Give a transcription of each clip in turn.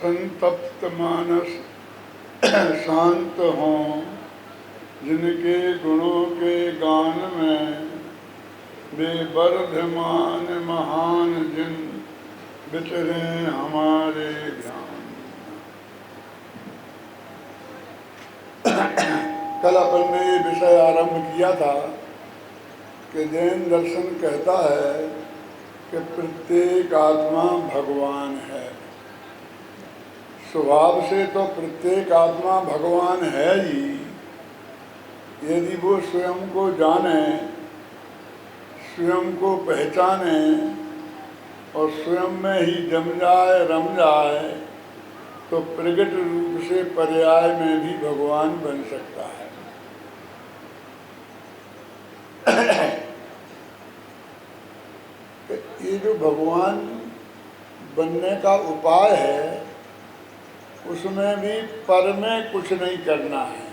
संतप्त मानस शांत हों, जिनके गुणों के गान में बेबर्धमान महान जिन विचरे हमारे ध्यान। कल अपन ने ये विषय आरंभ किया था कि जैन दर्शन कहता है कि प्रत्येक आत्मा भगवान है। स्वभाव से तो प्रत्येक आत्मा भगवान है ही। यदि वो स्वयं को जाने, स्वयं को पहचाने और स्वयं में ही जम जाए, रम जाए, तो प्रगट रूप से पर्याय में भी भगवान बन सकता है। ये जो भगवान बनने का उपाय है, उसमें भी पर में कुछ नहीं करना है।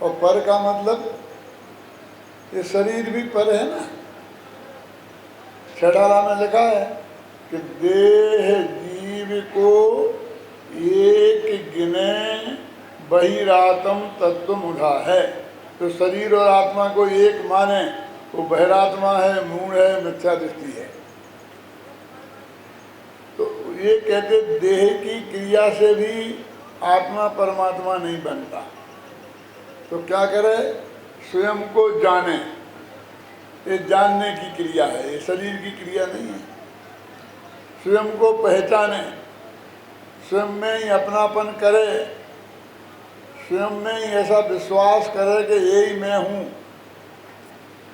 और पर का मतलब ये शरीर भी पर है ना। छठाला में लिखा है कि देह जीव को एक गिने बहिरात्म तत्व मुढ़ा है। तो शरीर और आत्मा को एक माने वो बहिरात्मा है, मूढ़ है, मिथ्या दृष्टि है। तो ये कहते देह की क्रिया से भी आत्मा परमात्मा नहीं बनता। तो क्या करे? स्वयं को जाने। ये जानने की क्रिया है, ये शरीर की क्रिया नहीं है। स्वयं को पहचाने, स्वयं में ही अपनापन करे, स्वयं में ही ऐसा विश्वास करे कि यही मैं हूँ,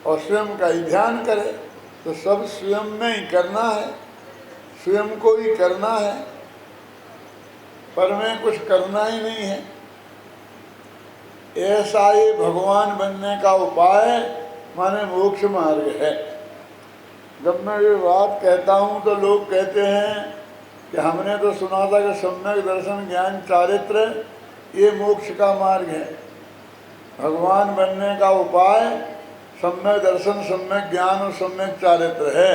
और स्वयं का ही ध्यान करे। तो सब स्वयं में ही करना है, स्वयं को ही करना है, पर में कुछ करना ही नहीं है। ऐसा ये भगवान बनने का उपाय माने मोक्ष मार्ग है। जब मैं ये बात कहता हूँ तो लोग कहते हैं कि हमने तो सुना था कि सम्यक दर्शन ज्ञान चारित्र ये मोक्ष का मार्ग है। भगवान बनने का उपाय सम्यक दर्शन, सम्यक ज्ञान और सम्यक चारित्र है,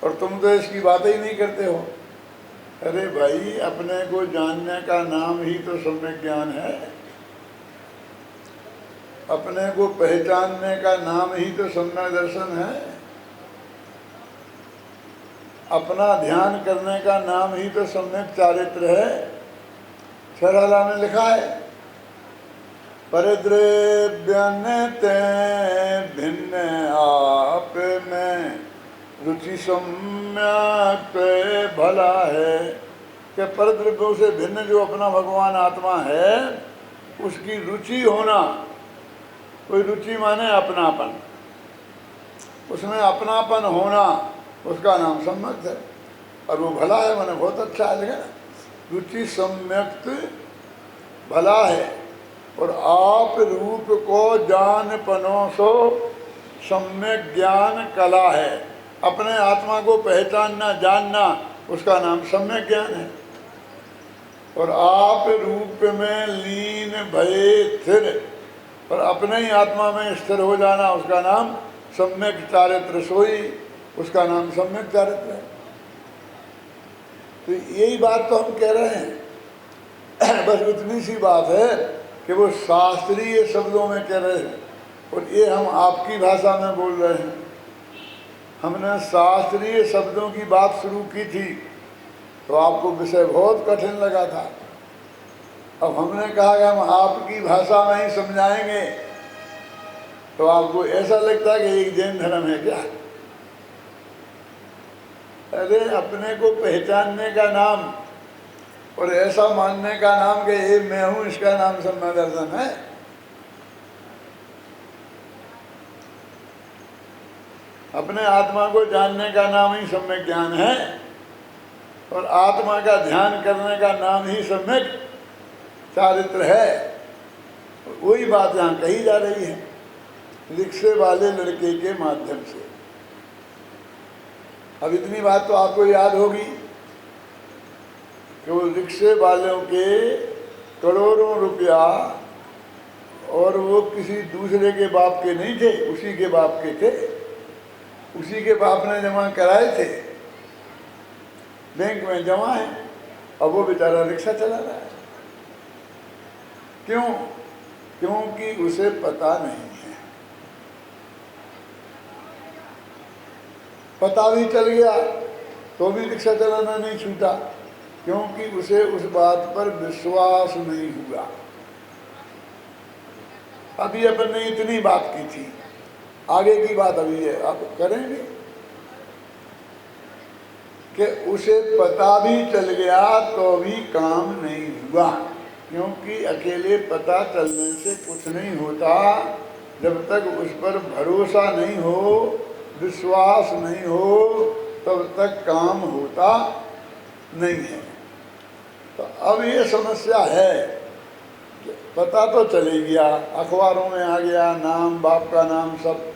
और तुम तो इसकी बातें ही नहीं करते हो। अरे भाई, अपने को जानने का नाम ही तो सम्यक ज्ञान है। अपने को पहचानने का नाम ही तो सम्यक दर्शन है। अपना ध्यान करने का नाम ही तो सम्यक चारित्र है। छठाला में लिखा है परिद्रव्यन्ते भिन्न आप में रुचि सम्यक भला है। कि परद्रव्यों से भिन्न जो अपना भगवान आत्मा है, उसकी रुचि होना। कोई रुचि माने अपनापन, उसमें अपनापन होना, उसका नाम सम्यक है। और वो भला है माने बहुत अच्छा है। लेकिन रुचि सम्यक भला है। और आप रूप को जान पनो सो सम्यक ज्ञान कला है। अपने आत्मा को पहचानना, जानना, उसका नाम सम्यक ज्ञान है। और आप रूप में लीन भये स्थिर, और अपने ही आत्मा में स्थिर हो जाना, उसका नाम सम्यक चारित्र सोई, उसका नाम सम्यक चारित्र है। तो यही बात तो हम कह रहे हैं। बस उतनी सी बात है कि वो शास्त्रीय शब्दों में कह रहे हैं, और ये हम आपकी भाषा में बोल रहे हैं। हमने शास्त्रीय शब्दों की बात शुरू की थी तो आपको विषय बहुत कठिन लगा था। अब हमने कहा कि हम आपकी भाषा में ही समझाएंगे, तो आपको ऐसा लगता है कि एक जैन धर्म है क्या? अरे, अपने को पहचानने का नाम और ऐसा मानने का नाम कि ये मैं हूँ, इसका नाम सम्यक दर्शन है। अपने आत्मा को जानने का नाम ही सम्यक ज्ञान है, और आत्मा का ध्यान करने का नाम ही सम्यक चारित्र है। वही बात यहाँ कही जा रही है रिक्शे वाले लड़के के माध्यम से। अब इतनी बात तो आपको याद होगी कि वो रिक्शे वालों के करोड़ों रुपया, और वो किसी दूसरे के बाप के नहीं थे, उसी के बाप के थे। उसी के बाप ने जमा कराए थे। बैंक में जमा है, अब वो बेचारा रिक्शा चला रहा है। क्यों? क्योंकि उसे पता नहीं है। पता भी चल गया तो भी रिक्शा चलाना नहीं छूटा, क्योंकि उसे उस बात पर विश्वास नहीं हुआ। अभी अपन ने इतनी बात की थी, आगे की बात अभी है, अब करेंगे कि उसे पता भी चल गया तो भी काम नहीं हुआ, क्योंकि अकेले पता चलने से कुछ नहीं होता। जब तक उस पर भरोसा नहीं हो, विश्वास नहीं हो, तब तक काम होता नहीं है। तो अब ये समस्या है कि पता तो चले गया, अखबारों में आ गया, नाम, बाप का नाम, सब,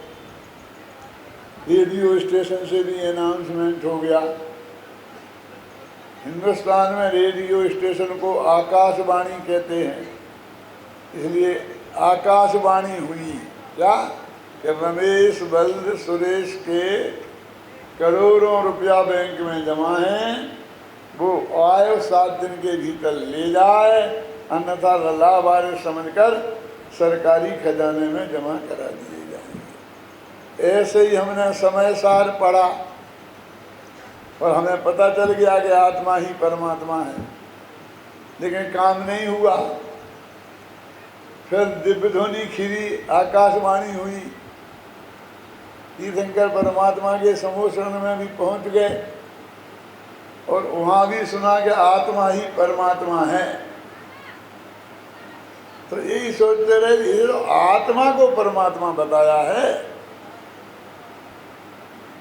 रेडियो स्टेशन से भी अनाउंसमेंट हो गया। हिंदुस्तान में रेडियो स्टेशन को आकाशवाणी कहते हैं, इसलिए आकाशवाणी हुई। क्या? कि रमेश, बल्द, सुरेश के करोड़ों रुपया बैंक में जमा हैं, वो आए 7 दिन के भीतर ले जाए, अन्यथा लावारिस समझकर सरकारी खजाने में जमा करा दिए जाएंगे। ऐसे ही हमने समय सार पढ़ा और हमें पता चल गया कि आत्मा ही परमात्मा है, लेकिन काम नहीं हुआ। फिर दिव्य ध्वनि खिली, आकाशवाणी हुई, तीर्थंकर परमात्मा के समोषण में भी पहुंच गए और वहाँ भी सुना कि आत्मा ही परमात्मा है। तो यही सोचते रहे, ये तो आत्मा को परमात्मा बताया है,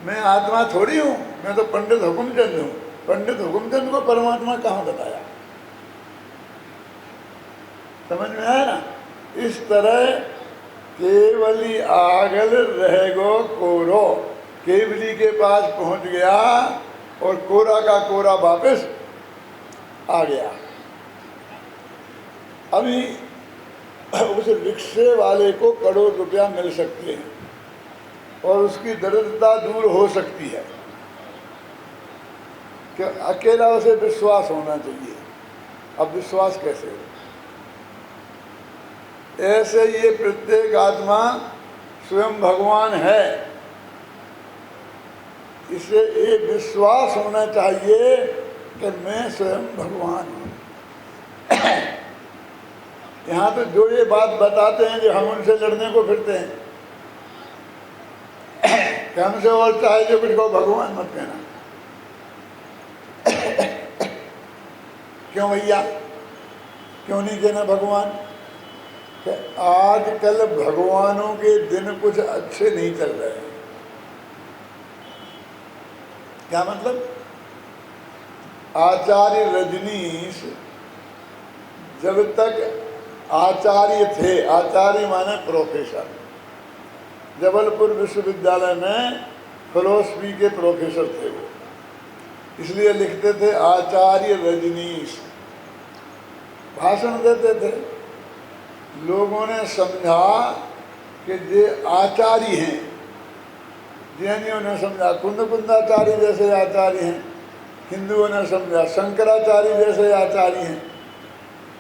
मैं आत्मा थोड़ी हूँ, मैं तो पंडित हुकुमचंद हूँ। पंडित हुकुमचंद को परमात्मा कहाँ बताया? समझ में आया ना? इस तरह केवली आगल रहेगो कोरो, केवली के पास पहुंच गया और कोरा का कोरा वापस आ गया। अभी उस रिक्शे वाले को करोड़ रुपया मिल सकते हैं और उसकी दरिद्रता दूर हो सकती है, कि अकेला उसे विश्वास होना चाहिए। अब विश्वास कैसे हो? ऐसे ये प्रत्येक आत्मा स्वयं भगवान है, इसे ये विश्वास होना चाहिए कि मैं स्वयं भगवान हूँ। यहाँ तो जो ये बात बताते हैं जो हम उनसे लड़ने को फिरते हैं कि हमसे और चाहे जो कुछ को भगवान मत कहना। क्यों भैया, क्यों नहीं कहना भगवान? कि आजकल भगवानों के दिन कुछ अच्छे नहीं चल रहे हैं। क्या मतलब? आचार्य रजनीश जब तक आचार्य थे, आचार्य माने प्रोफेसर, जबलपुर विश्वविद्यालय में फिलोसफी के प्रोफेसर थे वो, इसलिए लिखते थे आचार्य रजनीश। भाषण देते थे, लोगों ने समझा कि ये आचार्य हैं, जैनियों ने समझा कुंदकुंदाचार्य जैसे आचार्य हैं, हिंदुओं ने समझा शंकराचार्य जैसे आचार्य हैं,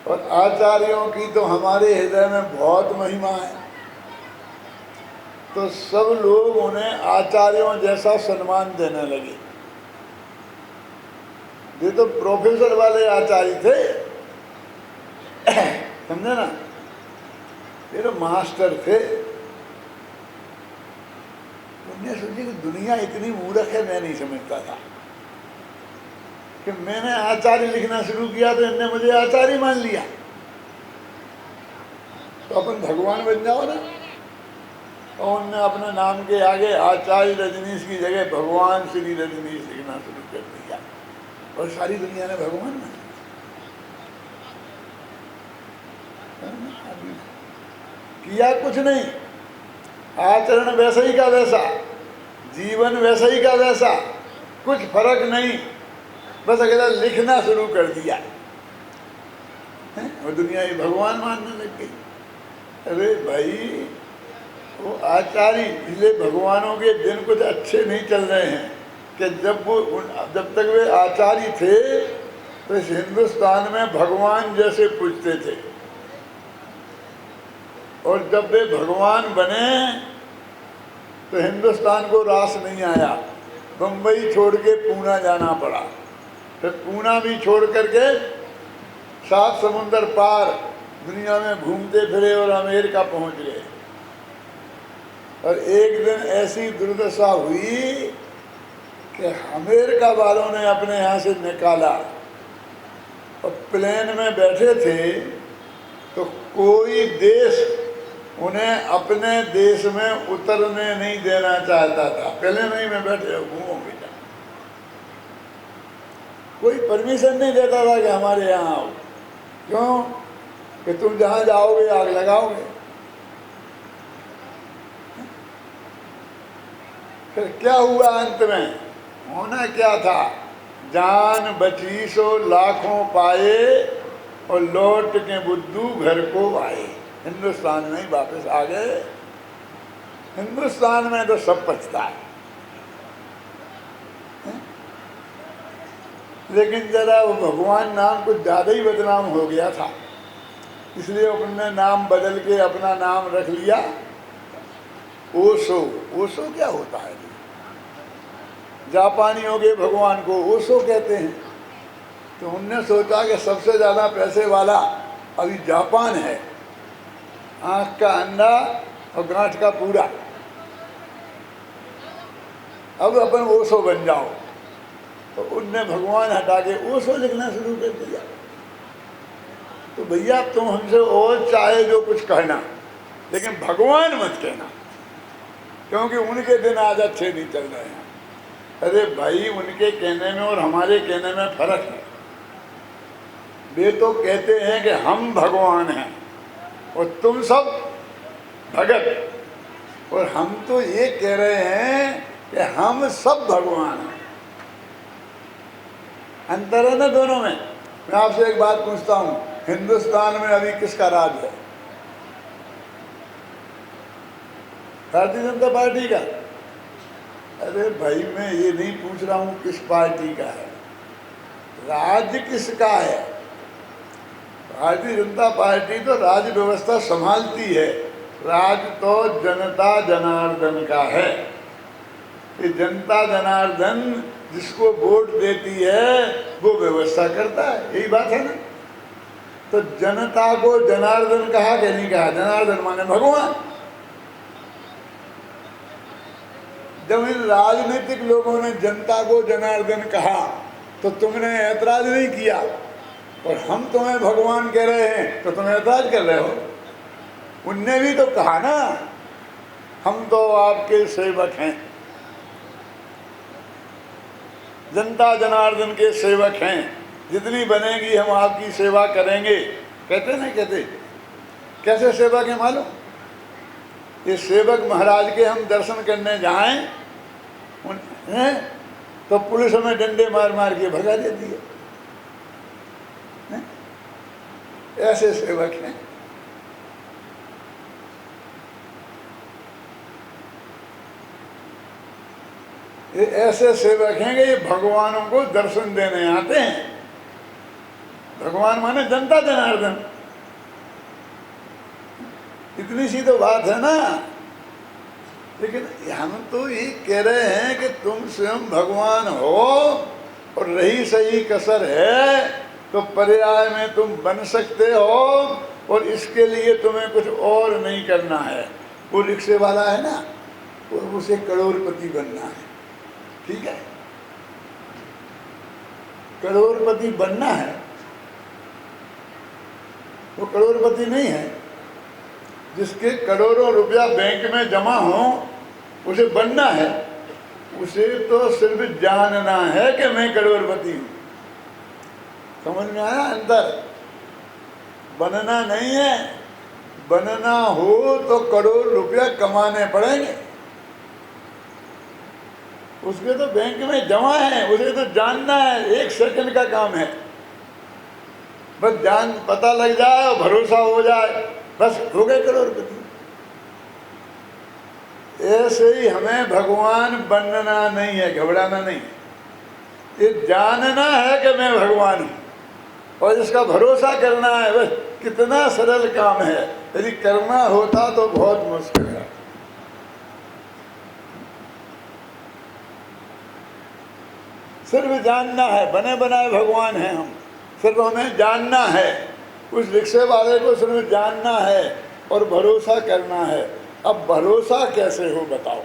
और आचार्यों की तो हमारे हृदय में बहुत महिमा है। तो सब लोग उन्हें आचार्यों जैसा सम्मान देने लगे। ये तो प्रोफेसर वाले आचार्य थे, समझे ना? ये तो मास्टर थे। उन्हें सोची कि दुनिया इतनी मूर्ख है, मैं नहीं समझता था कि मैंने आचार्य लिखना शुरू किया तो इनने मुझे आचार्य मान लिया। तो अपन भगवान बन जाओ ना। और उनने अपने नाम के आगे आचार्य रजनीश की जगह भगवान श्री रजनीश लिखना शुरू कर दिया और सारी दुनिया ने भगवान मान लिया। किया कुछ नहीं, आचरण वैसा ही का वैसा, जीवन वैसा ही का वैसा, कुछ फर्क नहीं, बस अकेला लिखना शुरू कर दिया और दुनिया ही भगवान मानने लग गई। अरे भाई, वो आचार्य, इसलिए भगवानों के दिन कुछ अच्छे नहीं चल रहे हैं। कि जब तक वे आचार्य थे तो इस हिंदुस्तान में भगवान जैसे पूजते थे, और जब वे भगवान बने तो हिंदुस्तान को रास नहीं आया, बम्बई छोड़ के पूना जाना पड़ा, फिर पूना भी छोड़ करके 7 समुंदर पार दुनिया में घूमते फिरे और अमेरिका पहुंच गए। और एक दिन ऐसी दुर्दशा हुई कि अमेरिका वालों ने अपने यहाँ से निकाला, और प्लेन में बैठे थे तो कोई देश उन्हें अपने देश में उतरने नहीं देना चाहता था। प्लेन ही में बैठे घूमो बेटा, कोई परमिशन नहीं देता था कि हमारे यहाँ आओ। क्यों? कि तुम जहाँ जाओगे आग लगाओगे। फिर क्या हुआ अंत में? होना क्या था? जान बची सो लाखों पाए और लौट के बुद्धू घर को आए। हिंदुस्तान में ही वापस आ गए। हिंदुस्तान में तो सब पछता है, लेकिन जरा वो भगवान नाम कुछ ज़्यादा ही बदनाम हो गया था, इसलिए उन्होंने नाम बदल के अपना नाम रख लिया ओशो। ओशो क्या होता है? जापानियों के भगवान को ओशो कहते हैं। तो उनने सोचा कि सबसे ज़्यादा पैसे वाला अभी जापान है, आँख का अंडा और गांठ का पूरा, अब अपन ओशो बन जाओ। तो उनने भगवान हटा के ओशो लिखना शुरू कर दिया। तो भैया तुम हमसे और चाहे जो कुछ कहना, लेकिन भगवान मत कहना, क्योंकि उनके दिन आज अच्छे नहीं चल रहे हैं। अरे भाई, उनके कहने में और हमारे कहने में फर्क है। वे तो कहते हैं कि हम भगवान हैं और तुम सब भगत, और हम तो ये कह रहे हैं कि हम सब भगवान हैं। अंतर है ना दोनों में। मैं आपसे एक बात पूछता हूँ, हिंदुस्तान में अभी किसका राज है? भारतीय जनता पार्टी का। अरे भाई, मैं ये नहीं पूछ रहा हूँ किस पार्टी का है, राज्य किसका है। भारतीय जनता पार्टी तो राज्य व्यवस्था संभालती है, राज तो जनता जनार्दन का है। कि जनता जनार्दन जिसको वोट देती है वो व्यवस्था करता है, यही बात है ना। तो जनता को जनार्दन कहा कि नहीं कहा? जनार्दन माने भगवान। जब इन राजनीतिक लोगों ने जनता को जनार्दन कहा तो तुमने ऐतराज नहीं किया, और हम तुम्हें भगवान कह रहे हैं तो तुम ऐतराज कर रहे हो। उनने भी तो कहा ना, हम तो आपके सेवक हैं, जनता जनार्दन के सेवक हैं, जितनी बनेगी हम आपकी सेवा करेंगे। कहते नहीं कहते? कैसे सेवक है मालूम? ये सेवक महाराज के हम दर्शन करने जाएं तो पुलिस हमें डंडे मार मार के भगा देती है। ऐसे सेवक हैं। ये ऐसे सेवक हैं कि ये भगवानों को दर्शन देने आते हैं। भगवान माने जनता जनार्दन। इतनी सी तो बात है ना। लेकिन हम तो ये कह रहे हैं कि तुम स्वयं भगवान हो, और रही सही कसर है तो पर्याय में तुम बन सकते हो, और इसके लिए तुम्हें कुछ और नहीं करना है। वो रिक्शे वाला है ना, उसे करोड़पति बनना है, ठीक है? करोड़पति बनना है। वो करोड़पति नहीं है। जिसके करोड़ों रुपया बैंक में जमा हो उसे बनना है। उसे तो सिर्फ जानना है कि मैं करोड़पति हूँ। समझ में आया अंतर? बनना नहीं है। बनना हो तो करोड़ रुपया कमाने पड़ेंगे। उसके तो बैंक में जमा है, उसे तो जानना है। 1 सेकंड का काम है, बस जान पता लग जाए और भरोसा हो जाए, बस हो गए करोड़पति। ऐसे ही हमें भगवान बनना नहीं है, घबराना नहीं है, ये जानना है कि मैं भगवान हूँ और इसका भरोसा करना है। बस कितना सरल काम है, यदि करना होता तो बहुत मुश्किल है। सिर्फ जानना है, बने बनाए भगवान हैं हम, सिर्फ हमें जानना है, उस रिक्शे वाले को सिर्फ जानना है और भरोसा करना है। अब भरोसा कैसे हो बताओ?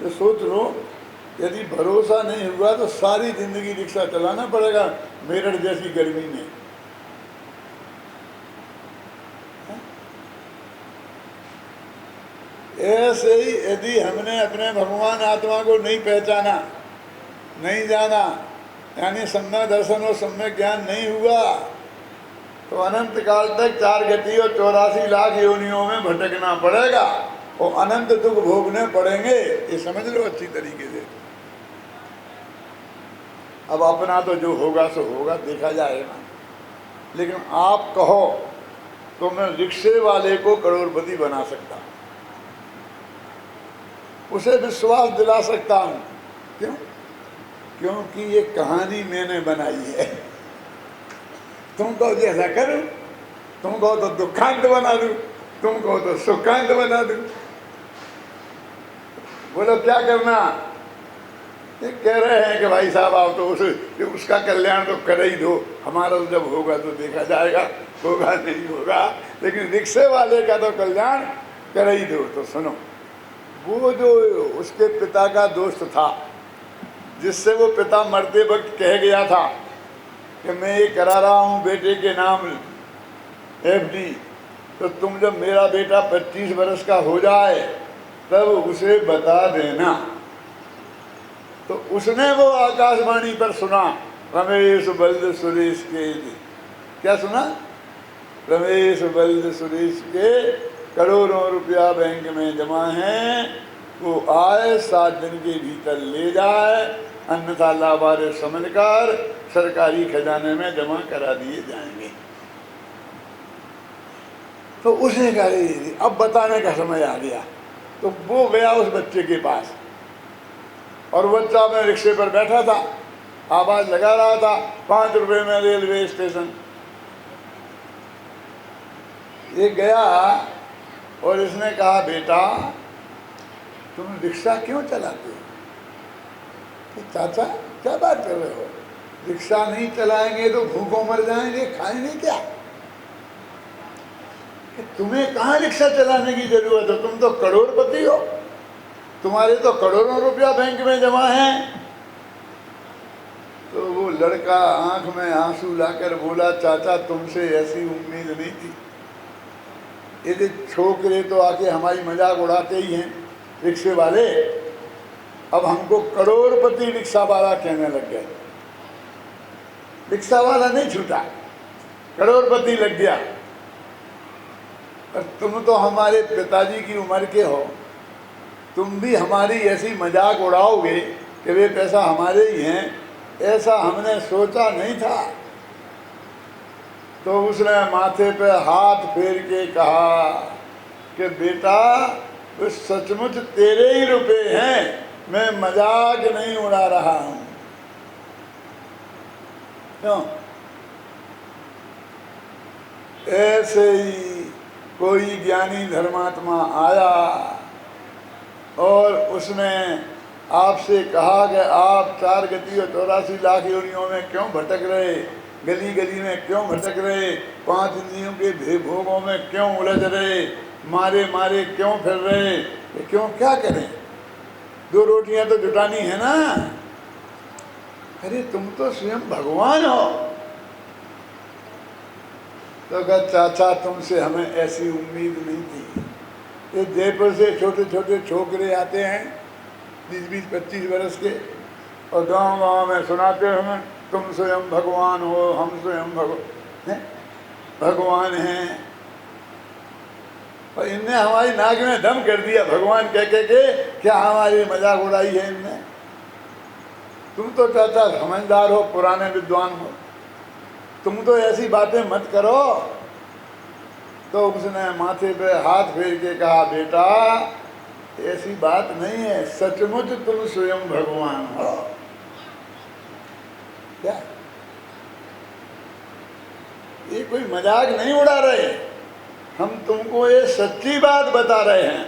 ये सोच लो, यदि भरोसा नहीं हुआ तो सारी जिंदगी रिक्शा चलाना पड़ेगा मेरठ जैसी गर्मी में। ऐसे ही यदि हमने अपने भगवान आत्मा को नहीं पहचाना, नहीं जाना, यानी सम्यक दर्शन और सम्यक ज्ञान नहीं हुआ, तो अनंत काल तक 4 गति और 84 लाख योनियों में भटकना पड़ेगा और अनंत दुख भोगने पड़ेंगे। ये समझ लो अच्छी तरीके से। अब अपना तो जो होगा सो होगा, देखा जाएगा। लेकिन आप कहो तो मैं रिक्शे वाले को करोड़पति बना सकता हूँ, उसे विश्वास दिला सकता हूँ। क्यों? क्योंकि ये कहानी मैंने बनाई है। तुम कहो जी ऐसा करूं, तुम कहो तो दुखांत बना दूं, तुम कहो तो सुखांत बना दूं। बोलो क्या करना? ये कह रहे हैं कि भाई साहब आप तो उसका कल्याण तो कर ही दो, हमारा तो जब होगा तो देखा जाएगा, होगा नहीं होगा, लेकिन रिक्शे वाले का तो कल्याण कर ही दो। तो सुनो, वो जो उसके पिता का दोस्त था, जिससे वो पिता मरते वक्त कह गया था कि मैं ये करा रहा हूँ बेटे के नाम FD, तो तुम जब मेरा बेटा 25 वर्ष का हो जाए तब उसे बता देना। तो उसने वो आकाशवाणी पर सुना, रमेश बल्द सुरेश के, क्या सुना? रमेश बल्द सुरेश के करोड़ों रुपया बैंक में जमा हैं, वो आए 7 दिन के भीतर ले जाए, अन्यथा लाभारे समझकर सरकारी खजाने में जमा करा दिए जाएंगे। तो उसने कहा अब बताने का समय आ गया। तो वो गया उस बच्चे के पास और बच्चा में रिक्शे पर बैठा था, आवाज लगा रहा था 5 रुपए में रेलवे स्टेशन। ये गया और इसने कहा बेटा तुम रिक्शा क्यों चलाते हो? कि चाचा क्या बात कर रहे हो, रिक्शा नहीं चलाएंगे तो भूखों मर जाएंगे, खाएंगे क्या? कि तुम्हें कहाँ रिक्शा चलाने की जरूरत है, तुम तो करोड़पति हो, तुम्हारे तो करोड़ों रुपया बैंक में जमा है। तो वो लड़का आंख में आंसू लाकर बोला चाचा तुमसे ऐसी उम्मीद नहीं थी। यदि छोकरे तो आके हमारी मजाक उड़ाते ही हैं रिक्शे वाले, अब हमको करोड़पति रिक्शा वाला कहने लग गए। रिक्शा वाला नहीं छूटा, करोड़पति लग गया। और तुम तो हमारे पिताजी की उम्र के हो, तुम भी हमारी ऐसी मजाक उड़ाओगे कि वे पैसा हमारे ही हैं, ऐसा हमने सोचा नहीं था। तो उसने माथे पे हाथ फेर के कहा कि बेटा तो सचमुच तेरे ही रुपए हैं, मैं मजाक नहीं उड़ा रहा हूं। क्यों? ऐसे ही कोई ज्ञानी धर्मात्मा आया और उसने आपसे कहा कि आप 4 गति और 84 लाख योनियों में क्यों भटक रहे, गली गली में क्यों भटक रहे, 5 इंद्रियों के भोगों में क्यों उलझ रहे, मारे मारे क्यों फिर रहे, क्यों? क्या करें, 2 रोटियां तो जुटानी है ना। अरे तुम तो स्वयं भगवान हो। तो कहा चाचा तुमसे हमें ऐसी उम्मीद नहीं थी। ये जयपुर से छोटे छोटे छोकरे आते हैं 20-25 वर्ष के और गांव गांव में सुनाते हैं तुम स्वयं भगवान हो, हम स्वयं भगवान हैं। और इनने हमारी नाक में दम कर दिया भगवान कह के क्या हमारी मजाक उड़ाई है इनने। तुम तो चाचा समझदार हो, पुराने विद्वान हो, तुम तो ऐसी बातें मत करो। तो उसने माथे पे हाथ फेर के कहा, बेटा ऐसी बात नहीं है, सचमुच तुम स्वयं भगवान हो। क्या ये कोई मजाक नहीं उड़ा रहे, हम तुमको ये सच्ची बात बता रहे हैं।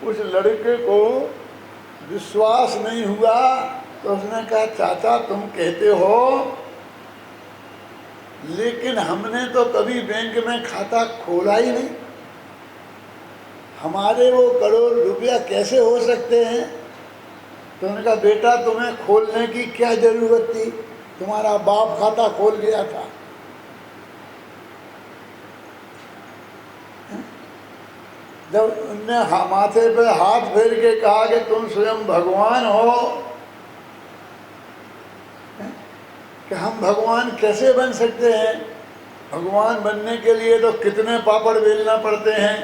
उस लड़के को विश्वास नहीं हुआ तो उसने कहा, चाचा तुम कहते हो, लेकिन हमने तो कभी बैंक में खाता खोला ही नहीं, हमारे वो करोड़ रुपया कैसे हो सकते हैं? तो उन्होंने कहा, बेटा तुम्हें खोलने की क्या जरूरत थी, तुम्हारा बाप खाता खोल गया था। जब उनने माथे पे हाथ फेर के कहा कि तुम स्वयं भगवान हो, कि हम भगवान कैसे बन सकते हैं? भगवान बनने के लिए तो कितने पापड़ बेलना पड़ते हैं।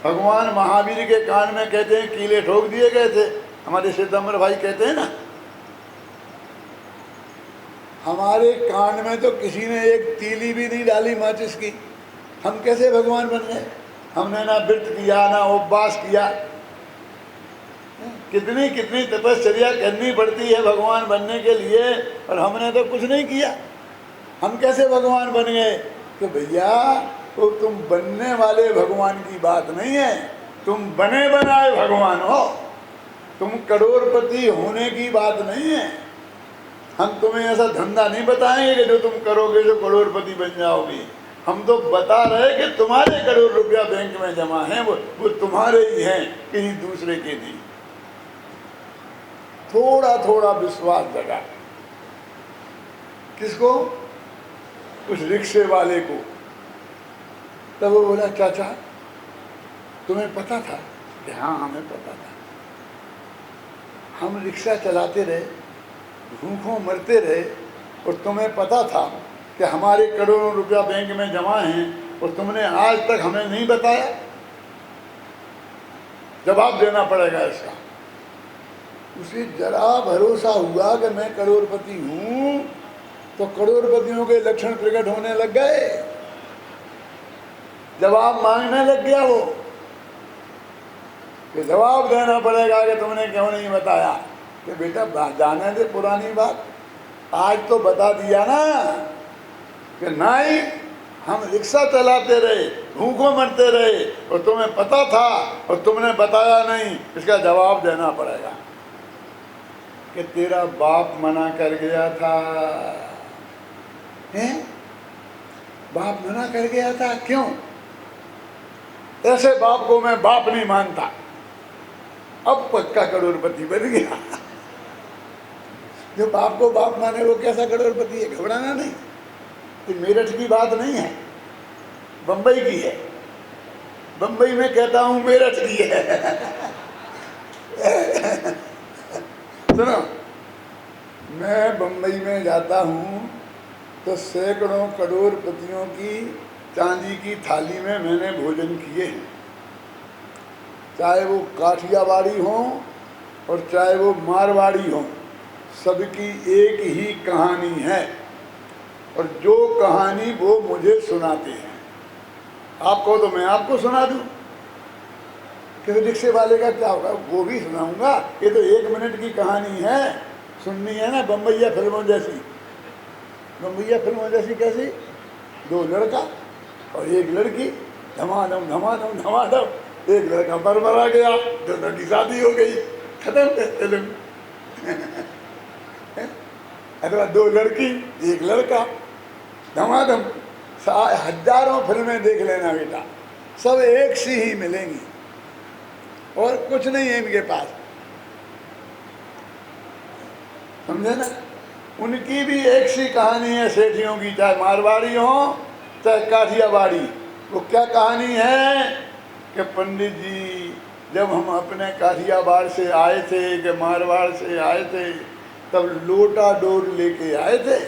भगवान महावीर के कान में कहते हैं कीले ठोक दिए गए थे, हमारे श्वेतांबर भाई कहते हैं ना, हमारे कान में तो किसी ने एक तीली भी नहीं डाली माचिस की, हम कैसे भगवान बन गए? हमने ना व्रत किया ना उपवास किया, कितनी कितनी तपस्या करनी पड़ती है भगवान बनने के लिए, और हमने तो कुछ नहीं किया, हम कैसे भगवान बन गए? तो भैया तो तुम बनने वाले भगवान की बात नहीं है, तुम बने बनाए भगवान हो, तुम करोड़पति होने की बात नहीं है। हम तुम्हें ऐसा धंधा नहीं बताएंगे कि जो तुम करोगे जो करोड़पति बन जाओगे, हम तो बता रहे कि तुम्हारे करोड़ रुपया बैंक में जमा हैं, वो तुम्हारे ही हैं, किसी दूसरे के नहीं। थोड़ा थोड़ा विश्वास जगा। किसको? उस रिक्शे वाले को। तब वो बोला, चाचा तुम्हें पता था? कि हाँ हमें पता था, हम रिक्शा चलाते रहे, भूखों मरते रहे, और तुम्हें पता था कि हमारे करोड़ों रुपया बैंक में जमा हैं, और तुमने आज तक हमें नहीं बताया। जवाब देना पड़ेगा इसका। उसे जरा भरोसा हुआ कि मैं करोड़पति हूं, तो करोड़पतियों के लक्षण प्रकट होने लग गए, जवाब मांगने लग गया वो कि जवाब देना पड़ेगा कि तुमने क्यों नहीं बताया। कि बेटा जाने दे पुरानी बात, आज तो बता दिया ना कि नहीं, हम रिक्शा चलाते रहे, भूखों मरते रहे, और तुम्हें पता था और तुमने बताया नहीं, इसका जवाब देना पड़ेगा। कि तेरा बाप मना कर गया था। हैं? बाप मना कर गया था, क्यों? ऐसे बाप को मैं बाप नहीं मानता। अब पक्का करोड़पति बन गया। जो बाप को बाप माने वो कैसा करोड़पति है? घबराना नहीं, ये मेरठ की बात नहीं है, बंबई की है। बंबई में कहता हूं मेरठ की है। सुनो, मैं बंबई में जाता हूं तो सैकड़ों करोड़पतियों की चांदी की थाली में मैंने भोजन किए हैं, चाहे वो काठियावाड़ी हों और चाहे वो मारवाड़ी हों, सबकी एक ही कहानी है, और जो कहानी वो मुझे सुनाते हैं। आपको तो मैं आपको सुना दूं कि रिक्शे वाले का क्या होगा, वो भी सुनाऊंगा। ये तो 1 मिनट की कहानी है, सुननी है ना, बम्बैया फिल्मों जैसी। बम्बैया फिल्मों जैसी कैसी? 2 लड़का और 1 लड़की, धमाधम धमाधम धमाधम, 1 लड़का बरबरा गया, दोनों की शादी हो गई, खत्म फिल्म। अथवा 2 लड़की 1 लड़का, धमाधम। हजारों फिल्में देख लेना बेटा, सब एक सी ही मिलेंगी और कुछ नहीं है इनके पास, समझे ना? उनकी भी एक सी कहानी है सेठियों की, चाहे मारवाड़ी हो चाहे काठियावाड़ी। वो क्या कहानी है कि पंडित जी जब हम अपने काठियावाड़ से आए थे, कि मारवाड़ से आए थे, तब लोटा डोर लेके आए थे,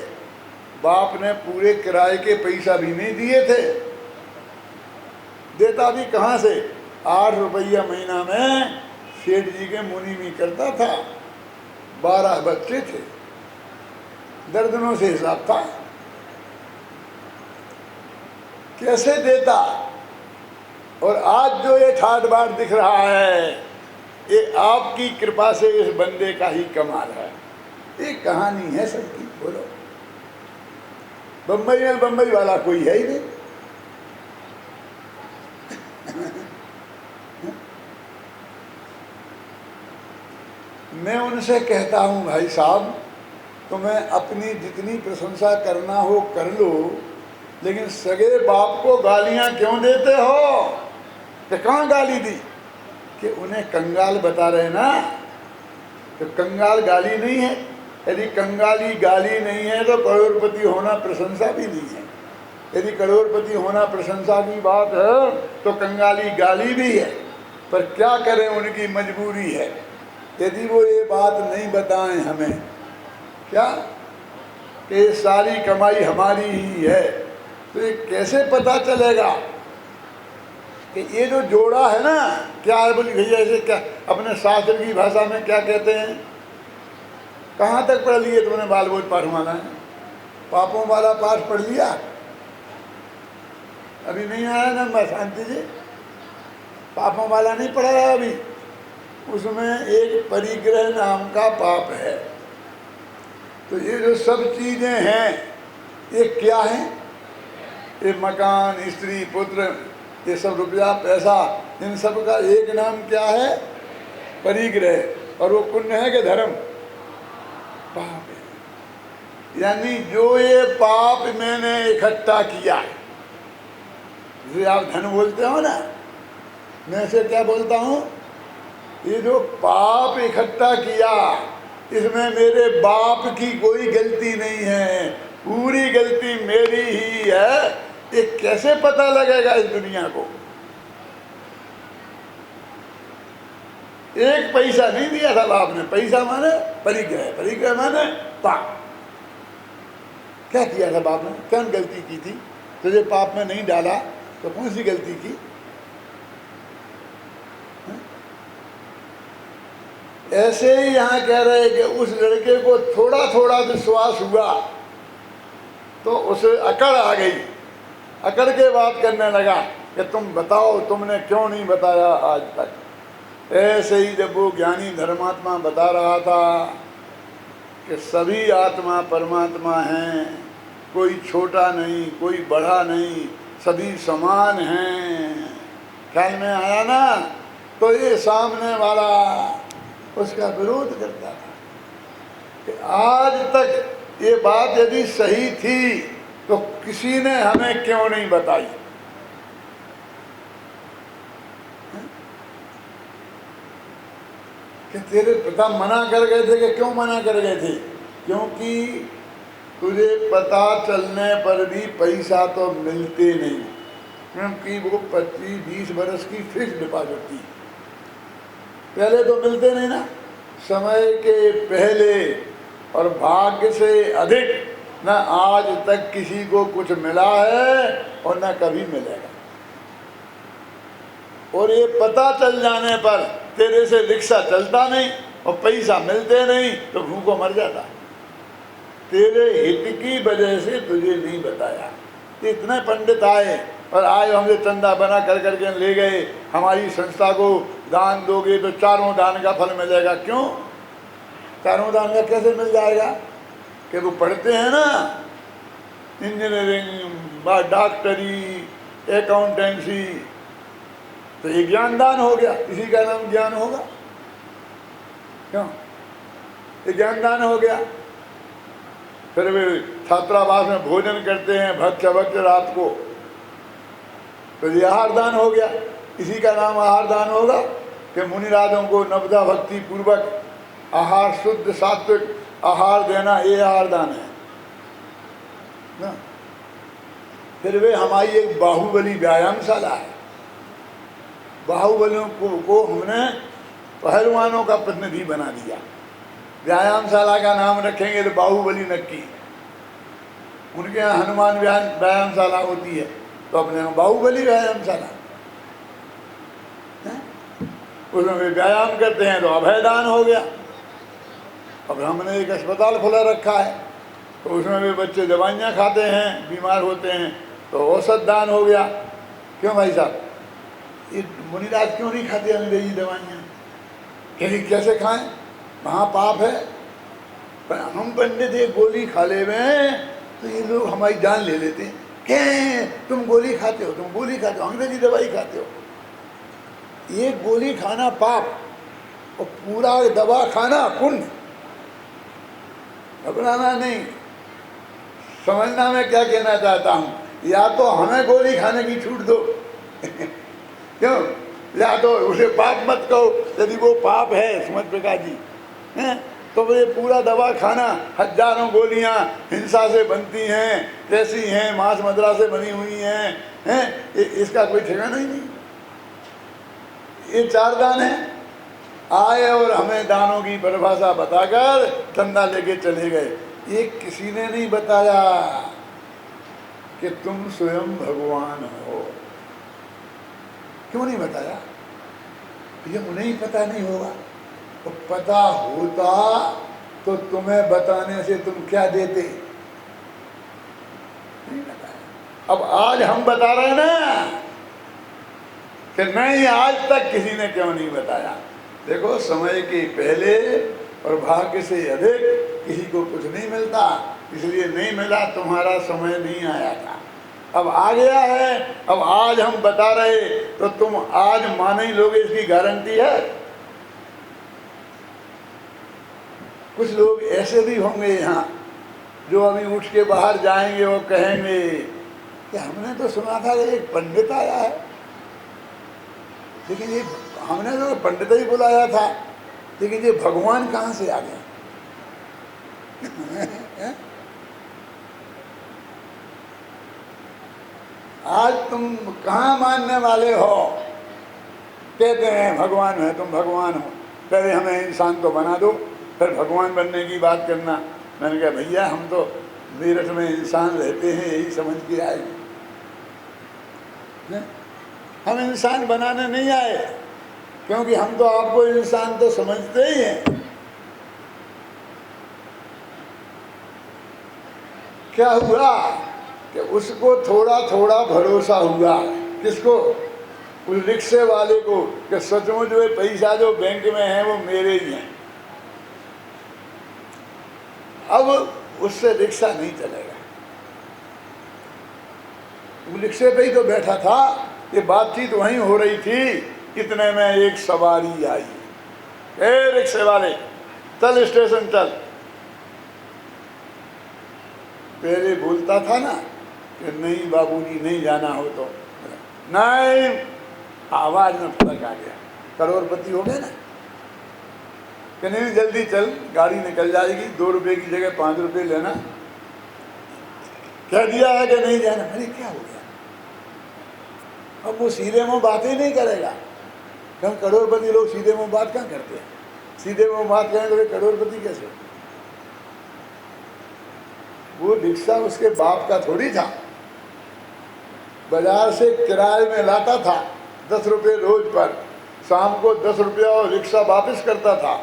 बाप ने पूरे किराए के पैसा भी नहीं दिए थे। देता भी कहाँ से? 8 रुपया महीना में सेठ जी के मुनि में करता था, 12 बच्चे थे, दर्जनों से हिसाब था। कैसे देता। और आज जो ये ठाट बाट दिख रहा है, ये आपकी कृपा से इस बंदे का ही कमाल है। ये कहानी है सबकी। बोलो, बम्बई में बम्बई वाला कोई है ही नहीं। मैं उनसे कहता हूं, भाई साहब तुम्हें अपनी जितनी प्रशंसा करना हो कर लो, लेकिन सगे बाप को गालियां क्यों देते हो? तो कहाँ गाली दी? कि उन्हें कंगाल बता रहे ना, तो कंगाल गाली नहीं है। यदि कंगाली गाली नहीं है तो करोड़पति होना प्रशंसा भी नहीं है। यदि करोड़पति होना प्रशंसा की बात है तो कंगाली गाली भी है। पर क्या करें, उनकी मजबूरी है। यदि वो ये बात नहीं बताएं हमें क्या कि सारी कमाई हमारी ही है, तो ये कैसे पता चलेगा कि ये जो जोड़ा है ना, क्या है बोली भैया, ऐसे क्या अपने शास्त्र की भाषा में क्या कहते हैं? कहाँ तक पढ़ लिए तुमने बाल बोझ पाठ माना है? पापों वाला पाठ पढ़ लिया? अभी नहीं आया ना शांति जी? पापों वाला नहीं पढ़ा है अभी। उसमें एक परिग्रह नाम का पाप है। तो ये जो सब चीजें हैं, ये क्या है? ये मकान, स्त्री, पुत्र, ये सब रुपया पैसा, इन सब का एक नाम क्या है? परिग्रह। और वो पुण्य है कि धर्म? पाप है। यानी जो ये पाप मैंने इकट्ठा किया, जिसे आप धन बोलते हो ना, मैं से क्या बोलता हूँ? ये जो पाप इकट्ठा किया, इसमें मेरे बाप की कोई गलती नहीं है, पूरी गलती मेरी ही है। ये कैसे पता लगेगा इस दुनिया को? एक पैसा नहीं दिया था बाप ने। पैसा माने परिग्रह, परिग्रह माने पाप। क्या किया था बाप ने? क्या गलती की थी? तुझे पाप में नहीं डाला तो कौन सी गलती की? ऐसे ही यहाँ कह रहे कि उस लड़के को थोड़ा थोड़ा विश्वास हुआ तो उसे अकड़ आ गई। अकड़ के बात करने लगा कि तुम बताओ, तुमने क्यों नहीं बताया आज तक। ऐसे ही जब वो ज्ञानी धर्मात्मा बता रहा था कि सभी आत्मा परमात्मा हैं, कोई छोटा नहीं, कोई बड़ा नहीं, सभी समान हैं, ख्याल में आया ना? तो ये सामने वाला उसका विरोध करता था कि आज तक ये बात यदि सही थी तो किसी ने हमें क्यों नहीं बताई? कि तेरे पिता मना कर गए थे। कि क्यों मना कर गए थे? क्योंकि तुझे पता चलने पर भी पैसा तो मिलते नहीं, क्योंकि वो 25-20 वर्ष की फिक्स डिपॉजिट थी। पहले तो मिलते नहीं ना, समय के पहले और भाग्य से अधिक न आज तक किसी को कुछ मिला है और न कभी मिलेगा। और ये पता चल जाने पर तेरे से रिक्शा चलता नहीं और पैसा मिलते नहीं तो भूखों मर जाता। तेरे हित की वजह से तुझे नहीं बताया। इतने पंडित आए और आज हमसे चंदा बना कर करके ले गए, हमारी संस्था को दान दोगे तो चारों दान का फल मिलेगा। क्यों? चारों दान का कैसे मिल जाएगा? कि वो पढ़ते हैं ना, इंजीनियरिंग, डॉक्टरी, अकाउंटेंसी, तो ये ज्ञान दान हो गया। इसी का नाम ज्ञान होगा। क्यों? ये ज्ञान दान हो गया। फिर वे छात्रावास में भोजन करते हैं भक्ष भक्ष रात को, तो ये आहार दान हो गया। इसी का नाम आहार दान होगा कि मुनिराजों को नवदा भक्ति पूर्वक आहार, शुद्ध सात्विक आहार देना, ये आहार दान है ना। फिर वे हमारी एक बाहुबली व्यायामशाला है। बाहुबलियों को हमने पहलवानों का प्रतिनिधि बना दिया। व्यायामशाला का नाम रखेंगे तो बाहुबली नक्की। उनके यहाँ हनुमान व्यायामशाला होती है, तो अपने यहाँ बाहुबली व्यायामशाला। उसमें वे व्यायाम करते हैं तो अभयदान हो गया। अब हमने एक अस्पताल खुला रखा है, तो उसमें वे बच्चे दवाइयाँ खाते हैं, बीमार होते हैं, तो औसत दान हो गया। क्यों भाई साहब, ये मुनिराज क्यों नहीं खाते अंग्रेजी दवाइयाँ? कैसे खाएं, वहाँ पाप है। पर हम पंडित एक गोली खा ले में तो ये लोग हमारी जान ले लेते हैं। क्या तुम गोली खाते हो, तुम गोली खाते हो, अंग्रेजी दवाई खाते हो। ये गोली खाना पाप और पूरा दवा खाना पुण्य। घबराना नहीं। समझना मैं क्या कहना चाहता हूँ, या तो हमें गोली खाने की छूट दो क्यों, या तो उसे पाप मत कहो। यदि वो पाप है सुमत प्रकाश जी हैं, तो ये पूरा दवा खाना, हजारों गोलियां हिंसा से बनती हैं, कैसी हैं, मांस मदिरा से बनी हुई हैं, इसका कोई ठिकाना ही नहीं। ये 4 दान है, आए और हमें दानों की परिभाषा बताकर चंदा लेके चले गए। ये किसी ने नहीं बताया कि तुम स्वयं भगवान हो। क्यों नहीं बताया? ये उन्हें ही पता नहीं होगा। तो पता होता तो तुम्हें बताने से तुम क्या देते? नहीं बताया। अब आज हम बता रहे हैं ना कि नहीं, आज तक किसी ने क्यों नहीं बताया। देखो, समय के पहले और भाग्य से अधिक किसी को कुछ नहीं मिलता, इसलिए नहीं मिला, तुम्हारा समय नहीं आया था। अब आ गया है, अब आज हम बता रहे तो तुम आज माने ही लोगे, इसकी गारंटी है? कुछ लोग ऐसे भी होंगे यहाँ जो अभी उठ के बाहर जाएंगे और कहेंगे कि हमने तो सुना था कि एक पंडित आया है, लेकिन ये हमने तो पंडित ही बुलाया था, लेकिन ये भगवान कहाँ से आ गया? आज तुम कहाँ मानने वाले हो? कहते हैं भगवान है, तुम भगवान हो, पहले हमें इंसान तो बना दो, फिर भगवान बनने की बात करना। मैंने कहा भैया, हम तो मेरठ में इंसान रहते हैं, यही समझ के आए, हम इंसान बनाने नहीं आए, क्योंकि हम तो आपको इंसान तो समझते ही हैं। क्या हुआ कि उसको थोड़ा थोड़ा भरोसा हुआ। किसको? उस रिक्शे वाले को, कि सचमुच वे पैसा जो बैंक में है वो मेरे ही हैं। अब उससे रिक्शा नहीं चलेगा। वो रिक्शे पे ही तो बैठा था, ये बातचीत वहीं हो रही थी, इतने में एक सवारी आई। ए रिक्शे वाले, चल स्टेशन चल। पहले बोलता था ना कि नहीं बाबूजी, नहीं जाना हो तो नहीं, आवाज में फर्क आ गया। करोड़पति हो गए ना, कि नहीं जल्दी चल, गाड़ी निकल जाएगी, 2 रुपये की जगह 5 रुपये लेना। कह दिया है कि नहीं जाना। अरे क्या हो गया? अब वो सीधे मुँह बात ही नहीं करेगा, क्योंकि करोड़पति लोग सीधे मुँह बात कहाँ करते हैं? सीधे मुँह बात करें तो वे करोड़पति कैसे? वो रिक्शा उसके बाप का थोड़ी था, बाजार से किराए में लाता था 10 रुपये रोज पर, शाम को 10 रुपया और रिक्शा वापस करता था,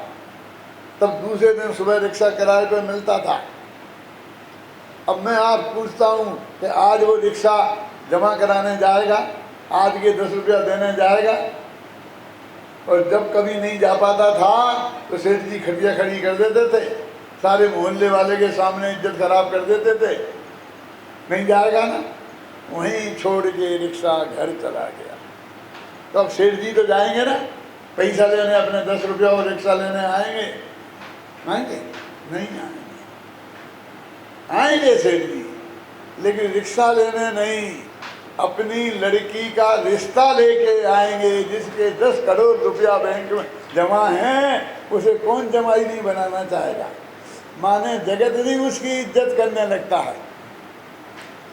तब दूसरे दिन सुबह रिक्शा किराए पर मिलता था। अब मैं आप पूछता हूँ कि आज वो रिक्शा जमा कराने जाएगा, आज के 10 रुपया देने जाएगा, और जब कभी नहीं जा पाता था तो सेठ जी खटिया खड़ी कर देते थे, सारे मोहल्ले वाले के सामने इज्जत खराब कर देते थे। नहीं जाएगा ना, वहीं छोड़ के रिक्शा घर चला गया। तो अब सेठ जी तो जाएंगे ना पैसा लेने, अपने 10 रुपया और रिक्शा लेने आएंगे? आएंगे? नहीं आएंगे। आएंगे सेठ जी, लेकिन रिक्शा लेने नहीं, अपनी लड़की का रिश्ता लेके आएंगे, जिसके 10 करोड़ रुपया बैंक में जमा हैं, उसे कौन जमाई नहीं बनाना चाहेगा? माने जगत भी उसकी इज्जत करने लगता है।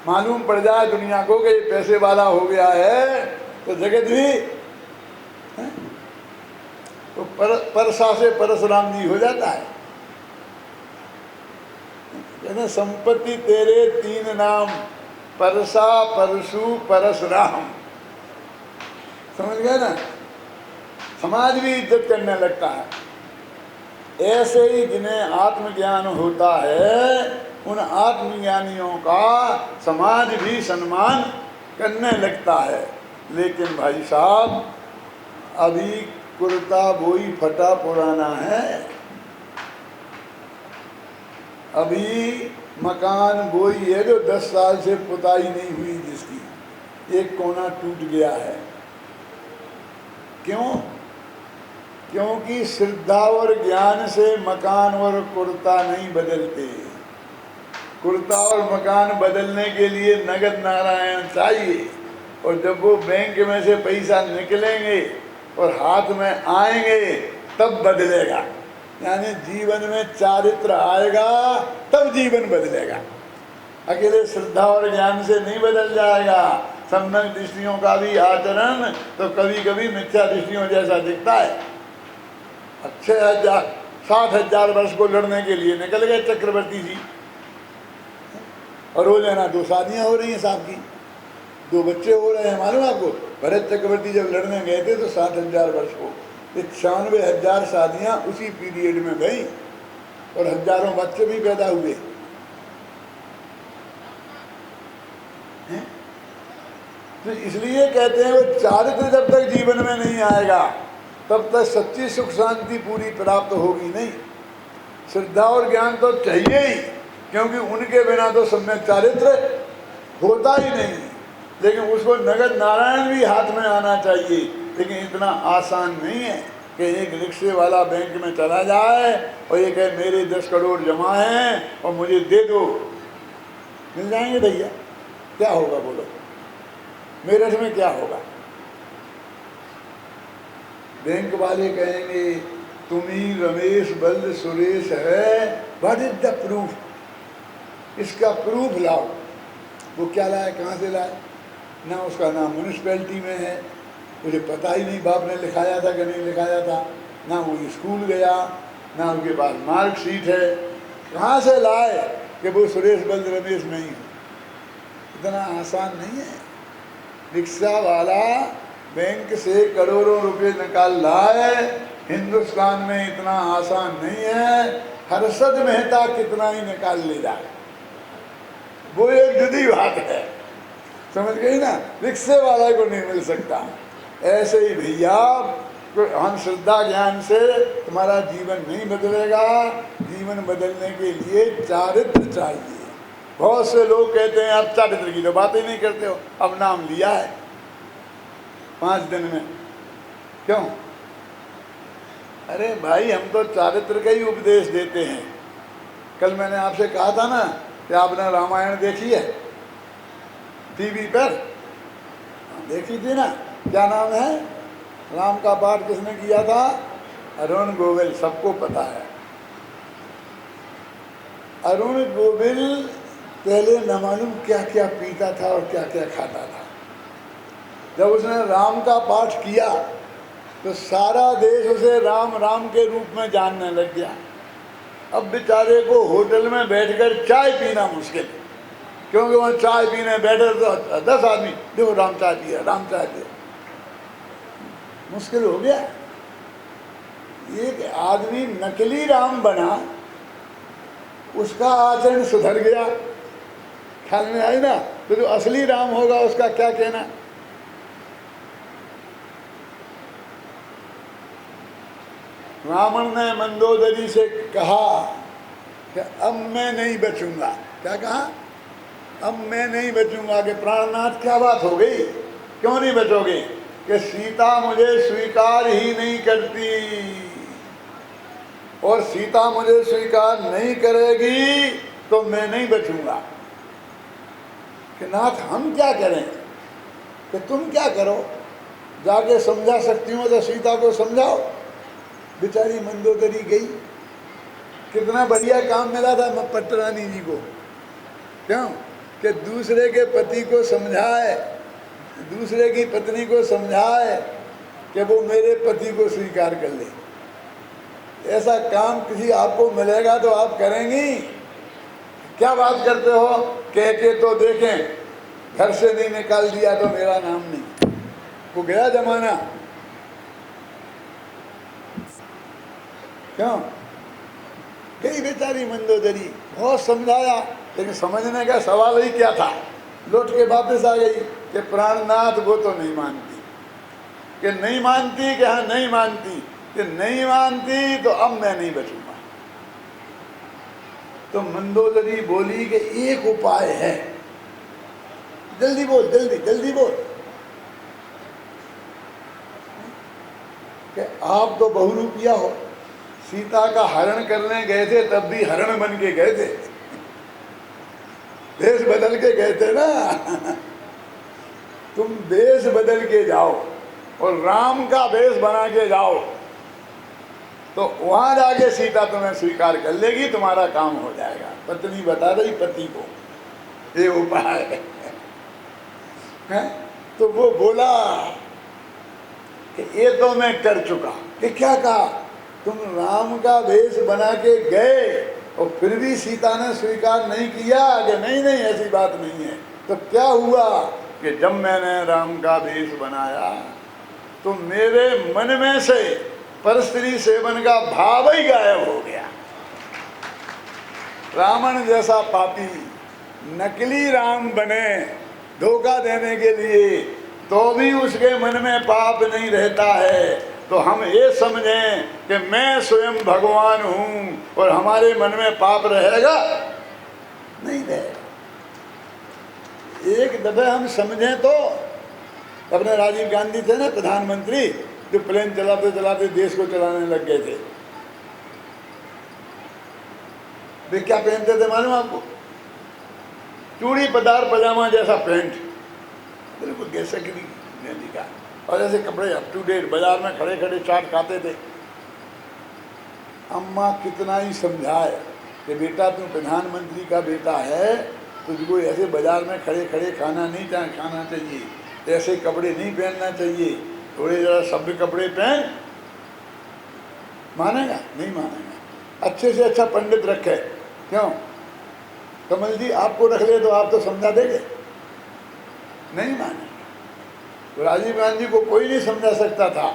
मालूम पड़ जाए दुनिया को कि ये पैसे वाला हो गया है, तो जगत भी है? तो परसा से परशुराम जी हो जाता है। कहते संपत्ति तेरे 3 नाम, परसा, परशु, परशुराम। समझ गए ना? समाज भी इज्जत करने लगता है। ऐसे ही जिन्हें आत्मज्ञान होता है उन आत्मज्ञानियों का समाज भी सम्मान करने लगता है। लेकिन भाई साहब, अभी कुर्ता बोई फटा पुराना है, अभी मकान बोई है जो 10 साल से पुताई नहीं हुई, जिसकी एक कोना टूट गया है। क्यों? क्योंकि श्रद्धा और ज्ञान से मकान और कुर्ता नहीं बदलते। कुर्ता और मकान बदलने के लिए नगद नारायण चाहिए, और जब वो बैंक में से पैसा निकलेंगे और हाथ में आएंगे तब बदलेगा। यानी जीवन में चारित्र आएगा तब जीवन बदलेगा, अकेले श्रद्धा और ज्ञान से नहीं बदल जाएगा। सम्यक दृष्टियों का भी आचरण तो कभी कभी मिथ्या दृष्टियों जैसा दिखता है। 7,000 वर्ष को लड़ने के लिए निकल गए चक्रवर्ती जी, और रोज ना 2 शादियां हो रही हैं साहब की, 2 बच्चे हो रहे हैं। मालूम आपको, भरत चक्रवर्ती जब लड़ने गए थे तो 7,000 वर्ष को 96,000 शादियां उसी पीरियड में गई, और हजारों बच्चे भी पैदा हुए हैं? तो इसलिए कहते हैं वो चारित्र जब तक जीवन में नहीं आएगा तब तक सच्ची सुख शांति पूरी प्राप्त होगी नहीं। श्रद्धा और ज्ञान तो चाहिए ही, क्योंकि उनके बिना तो सम्यक चारित्र होता ही नहीं। लेकिन उसको नगद नारायण भी हाथ में आना चाहिए। लेकिन इतना आसान नहीं है कि एक रिक्शे वाला बैंक में चला जाए और ये कहे मेरे 10 करोड़ जमा हैं और मुझे दे दो। मिल जाएंगे भैया? क्या होगा बोलो? मेरठ में क्या होगा? बैंक वाले कहेंगे तुम ही रमेश बल्द सुरेश है, व्हाट इज द प्रूफ? इसका प्रूफ लाओ। वो क्या लाए, कहाँ से लाए? ना उसका नाम म्यूनिसपैलिटी में है, मुझे पता ही नहीं बाप ने लिखाया था कि नहीं लिखाया था, ना वो स्कूल गया, ना उनके पास मार्कशीट है। कहाँ से लाए कि वो सुरेश बल्द रमेश नहीं? इतना आसान नहीं है। रिक्शा वाला बैंक से करोड़ों रुपए निकाल लाए, हिंदुस्तान में इतना आसान नहीं है। हर्षद मेहता कितना ही निकाल ले जाए, वो एक जुदी बात है, समझ गई ना? रिक्शे वाला को नहीं मिल सकता। ऐसे ही भैया हम श्रद्धा ज्ञान से तुम्हारा जीवन नहीं बदलेगा। जीवन बदलने के लिए चारित्र चाहिए। बहुत से लोग कहते हैं आप चारित्र की तो बात ही नहीं करते हो, अब नाम लिया है 5 दिन में, क्यों? अरे भाई, हम तो चारित्र का ही उपदेश देते हैं। कल मैंने आपसे कहा था ना कि आपने रामायण देखी है टीवी पर? देखी थी ना? क्या नाम है? राम का पाठ किसने किया था? अरुण गोविल, सबको पता है। अरुण गोविल पहले न मालूम क्या क्या पीता था और क्या क्या खाता था। जब उसने राम का पाठ किया तो सारा देश उसे राम राम के रूप में जानने लग गया। अब बेचारे को होटल में बैठकर चाय पीना मुश्किल, क्योंकि वहाँ चाय पीने बैठे तो 10 आदमी देखो राम चाय पिया, राम चाय पिया, मुश्किल हो गया। एक आदमी नकली राम बना, उसका आचरण सुधर गया, ख्याल में आई ना? तो जो असली राम होगा उसका क्या कहना? रावण ने मंदोदरी से कहा कि अब मैं नहीं बचूंगा। क्या कहा? अब मैं नहीं बचूंगा। कि प्राणनाथ क्या बात हो गई, क्यों नहीं बचोगे? कि सीता मुझे स्वीकार ही नहीं करती, और सीता मुझे स्वीकार नहीं करेगी तो मैं नहीं बचूंगा। कि नाथ हम क्या करें? कि तुम क्या करो, जाके समझा सकती हो तो सीता को समझाओ। बेचारी मंदोदरी गई, कितना बढ़िया काम मिला था पट्टरानी जी को। क्यों? कि दूसरे के पति को समझाए, दूसरे की पत्नी को समझाए कि वो मेरे पति को स्वीकार कर ले। ऐसा काम किसी आपको मिलेगा तो आप करेंगी? क्या बात करते हो? कह के तो देखें, घर से नहीं निकाल दिया तो मेरा नाम नहीं। वो गया जमाना। क्यों? गई बेचारी मंदोदरी, बहुत समझाया लेकिन समझने का सवाल ही क्या था। लौट के वापस आ गई कि प्राणनाथ वो तो नहीं मानती, कि नहीं मानती, कि हाँ नहीं मानती, कि नहीं मानती तो अब मैं नहीं बचूंगा। तो मंदोदरी बोली कि एक उपाय है, जल्दी बोल, जल्दी जल्दी बोल, कि आप तो बहुरूपिया हो, सीता का हरण करने गए थे तब भी हरण बन के गए थे, भेष बदल के गए थे ना। तुम भेष बदल के जाओ और राम का भेष बना के जाओ तो वहां जाके सीता तुम्हें स्वीकार कर लेगी, तुम्हारा काम हो जाएगा। पत्नी बता रही पति को ये उपाय है। तो वो बोला कि ये तो मैं कर चुका। कि क्या कहा? तुम राम का भेष बना के गए और फिर भी सीता ने स्वीकार नहीं किया? कि नहीं नहीं ऐसी बात नहीं है। तो क्या हुआ कि जब मैंने राम का भेष बनाया तो मेरे मन में से परस्त्री सेवन का भाव ही गायब हो गया। रावण जैसा पापी नकली राम बने धोखा देने के लिए, तो भी उसके मन में पाप नहीं रहता है। तो हम ये समझें कि मैं स्वयं भगवान हूँ और हमारे मन में पाप रहेगा? नहीं रहेगा। एक दफे हम समझें तो अपने राजीव गांधी थे ना प्रधानमंत्री, जो प्लेन चलाते चलाते देश को चलाने लग गए थे। वे क्या पहनते थे मालूम आपको? चूड़ी पदार पजामा जैसा पैंट, बिल्कुल गैसकरी गांधी का, और ऐसे कपड़े अप टू डेट, बाजार में खड़े खड़े चाट खाते थे। अम्मा कितना ही समझाए कि बेटा तू प्रधानमंत्री का बेटा है, तुझको ऐसे बाजार में खड़े खड़े खाना नहीं खाना चाहिए, ऐसे कपड़े नहीं पहनना चाहिए, थोड़े ज़रा सभ्य कपड़े पहन। मानेगा? नहीं मानेगा। अच्छे से अच्छा पंडित रखे। क्यों? कमल जी आपको रख ले तो आप तो समझा देंगे? नहीं मानेगा। तो राजीव गांधी को कोई नहीं समझा सकता था।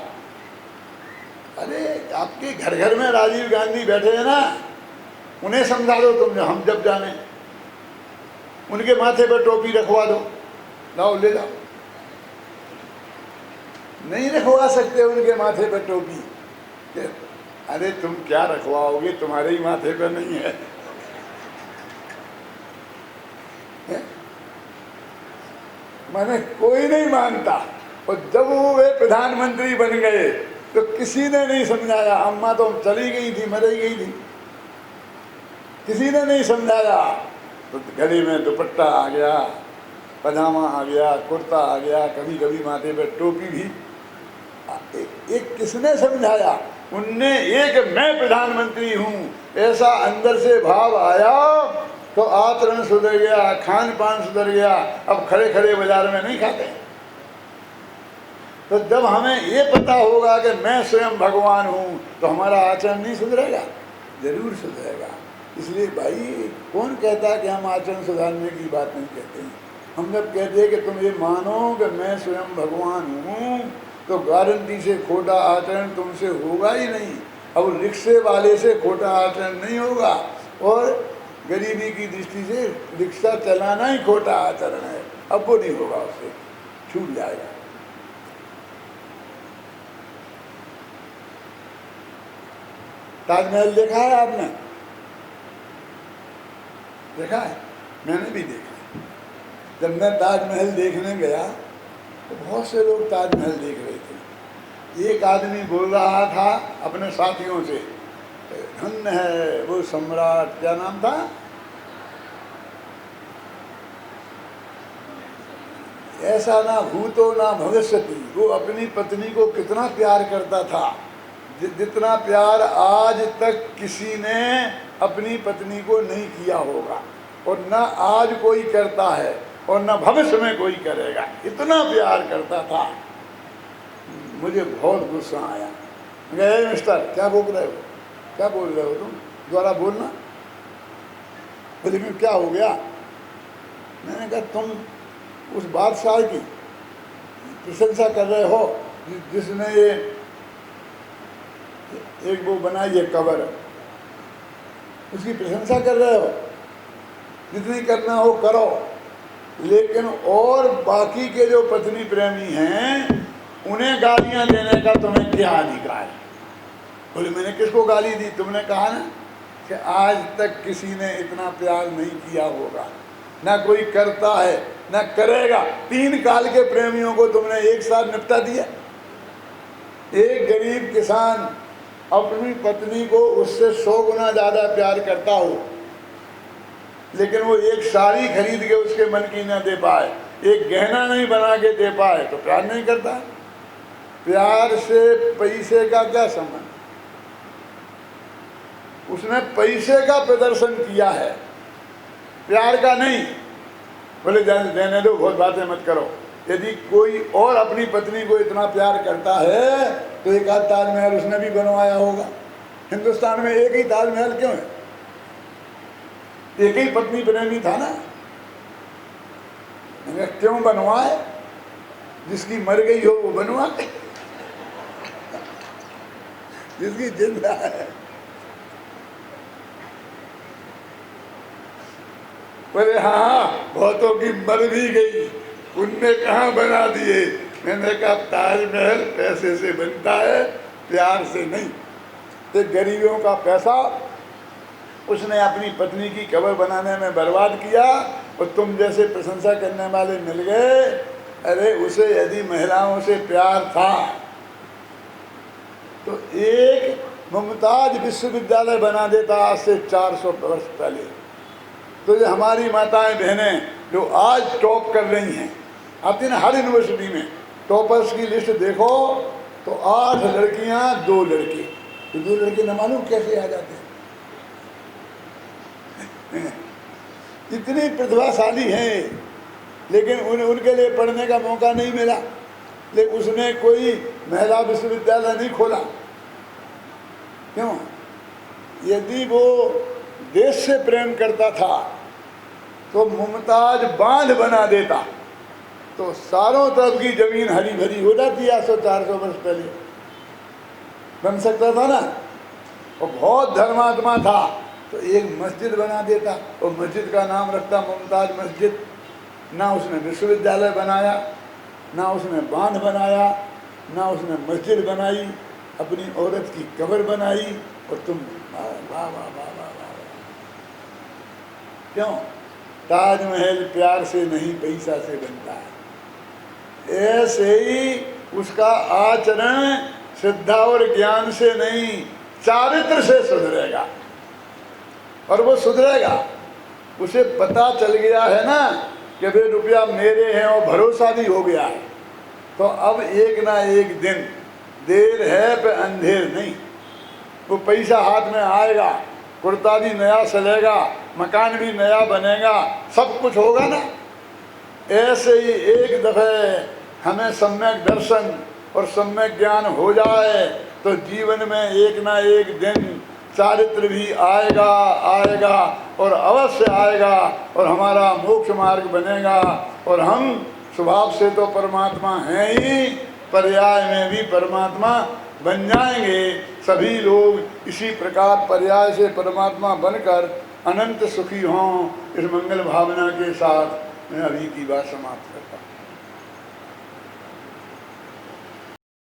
अरे आपके घर घर में राजीव गांधी बैठे हैं ना, उन्हें समझा दो तुम, हम जब जाने उनके माथे पर टोपी रखवा दो, लाओ ले जाओ। नहीं रखवा सकते उनके माथे पर टोपी। अरे तुम क्या रखवाओगे, तुम्हारे ही माथे पर नहीं है। मैंने कोई नहीं मानता। और जब वो वे प्रधानमंत्री बन गए तो किसी ने नहीं समझाया। अम्मा तो चली गई थी, मर गई थी, किसी ने नहीं समझाया। तो गले में दुपट्टा आ गया, पजामा आ गया, कुर्ता आ गया, कभी कभी माथे पर टोपी भी। एक किसने समझाया? उनने एक मैं प्रधानमंत्री हूँ ऐसा अंदर से भाव आया तो आचरण सुधर गया, खान पान सुधर गया। अब खड़े खड़े बाजार में नहीं खाते। तो जब हमें ये पता होगा कि मैं स्वयं भगवान हूँ तो हमारा आचरण नहीं सुधरेगा? जरूर सुधरेगा। इसलिए भाई कौन कहता कि हम आचरण सुधारने की बात नहीं कहते हैं। हम जब कहते हैं कि तुम ये मानो कि मैं स्वयं भगवान हूँ तो गारंटी से खोटा आचरण तुमसे होगा ही नहीं। अब रिक्शे वाले से खोटा आचरण नहीं होगा, और गरीबी की दृष्टि से रिक्शा चलाना ही खोटा आचरण है। अब वो नहीं होगा, उससे छूट जाएगा। ताजमहल देखा है आपने? देखा है? मैंने भी देखा। जब मैं ताजमहल देखने गया तो बहुत से लोग ताजमहल देख रहे थे। एक आदमी बोल रहा था अपने साथियों से, धन्य है वो सम्राट, क्या नाम था, ऐसा ना भूतो ना भविष्यति। वो अपनी पत्नी को कितना प्यार करता था, जितना प्यार आज तक किसी ने अपनी पत्नी को नहीं किया होगा, और न आज कोई करता है और न भविष्य में कोई करेगा। इतना प्यार करता था। मुझे बहुत गुस्सा आया। गए मिस्टर क्या बोल रहे हो, क्या बोल रहे हो तुम, दोबारा बोलना। बोले कि क्या हो गया? मैंने कहा तुम उस बादशाह की प्रशंसा कर रहे हो जिसने ये एक वो बनाई है कबर, उसकी प्रशंसा कर रहे हो, जितनी करना हो करो, लेकिन और बाकी के जो पत्नी प्रेमी हैं उन्हें गालियां देने का तुम्हें क्या अधिकार है? बोले मैंने किसको गाली दी? तुमने कहा ना कि आज तक किसी ने इतना प्यार नहीं किया होगा, ना कोई करता है ना करेगा। 3 काल के प्रेमियों को तुमने एक साथ निपटा दिया। एक गरीब किसान अपनी पत्नी को उससे 100 गुना ज़्यादा प्यार करता हो, लेकिन वो एक साड़ी खरीद के उसके मन की न दे पाए, एक गहना नहीं बना के दे पाए, तो प्यार नहीं करता। प्यार से पैसे का क्या संबंध? उसने पैसे का प्रदर्शन किया है, प्यार का नहीं। बोले देने दो, बहुत बातें मत करो। यदि कोई और अपनी पत्नी को इतना प्यार करता है तो एक आध ताजमहल उसने भी बनवाया होगा। हिंदुस्तान में एक ही ताजमहल क्यों है? एक ही पत्नी प्रेमी था ना। क्यों बनवाए? जिसकी मर गई हो वो बनवा, जिसकी जिंदा है। बोले हाँ, बहुतों की मर भी गई, उनने कहाँ बना दिए। मैंने कहा ताजमहल पैसे से बनता है, प्यार से नहीं। तो गरीबों का पैसा उसने अपनी पत्नी की कब्र बनाने में बर्बाद किया, और तुम जैसे प्रशंसा करने वाले मिल गए। अरे उसे यदि महिलाओं से प्यार था तो एक मुमताज विश्वविद्यालय बना देता आज से 400 वर्ष पहले। तो ये हमारी माताएं बहनें जो आज टॉप कर रही हैं, आती ना हर यूनिवर्सिटी में टॉपर्स की लिस्ट देखो तो 8 लड़कियां 2 लड़के, तो 2 लड़के न मालूम कैसे आ जाते हैं। इतनी प्रतिभाशाली हैं, लेकिन उनके लिए पढ़ने का मौका नहीं मिला। लेकिन उसने कोई महिला विश्वविद्यालय नहीं खोला। क्यों? यदि वो देश से प्रेम करता था तो मुमताज बांध बना देता, तो चारों तरफ की जमीन हरी भरी हो जाती। 400 वर्ष पहले बन सकता था ना। और बहुत धर्मात्मा था तो एक मस्जिद बना देता, और मस्जिद का नाम रखता मुमताज मस्जिद। ना उसने विश्वविद्यालय बनाया, ना उसने बांध बनाया, ना उसने मस्जिद बनाई, अपनी औरत की कब्र बनाई। और तुम वाह वाह वाह वाह वाह। क्यों? ताजमहल प्यार से नहीं, पैसा से बनता है। ऐसे ही उसका आचरण श्रद्धा और ज्ञान से नहीं, चारित्र से सुधरेगा। और वो सुधरेगा, उसे पता चल गया है ना कि भाई रुपया मेरे हैं, और भरोसा भी हो गया है। तो अब एक ना एक दिन, देर है पे अंधेर नहीं, वो पैसा हाथ में आएगा, कुर्ता भी नया चलेगा, मकान भी नया बनेगा, सब कुछ होगा ना। ऐसे ही एक दफे हमें सम्यक दर्शन और सम्यक ज्ञान हो जाए तो जीवन में एक ना एक दिन चारित्र भी आएगा आएगा, और अवश्य आएगा, और हमारा मोक्ष मार्ग बनेगा। और हम स्वभाव से तो परमात्मा हैं ही, पर्याय में भी परमात्मा बन जाएंगे। सभी लोग इसी प्रकार पर्याय से परमात्मा बनकर अनंत सुखी हों। इस मंगल भावना के साथ मैं अभी की बात समाप्त करता हूँ।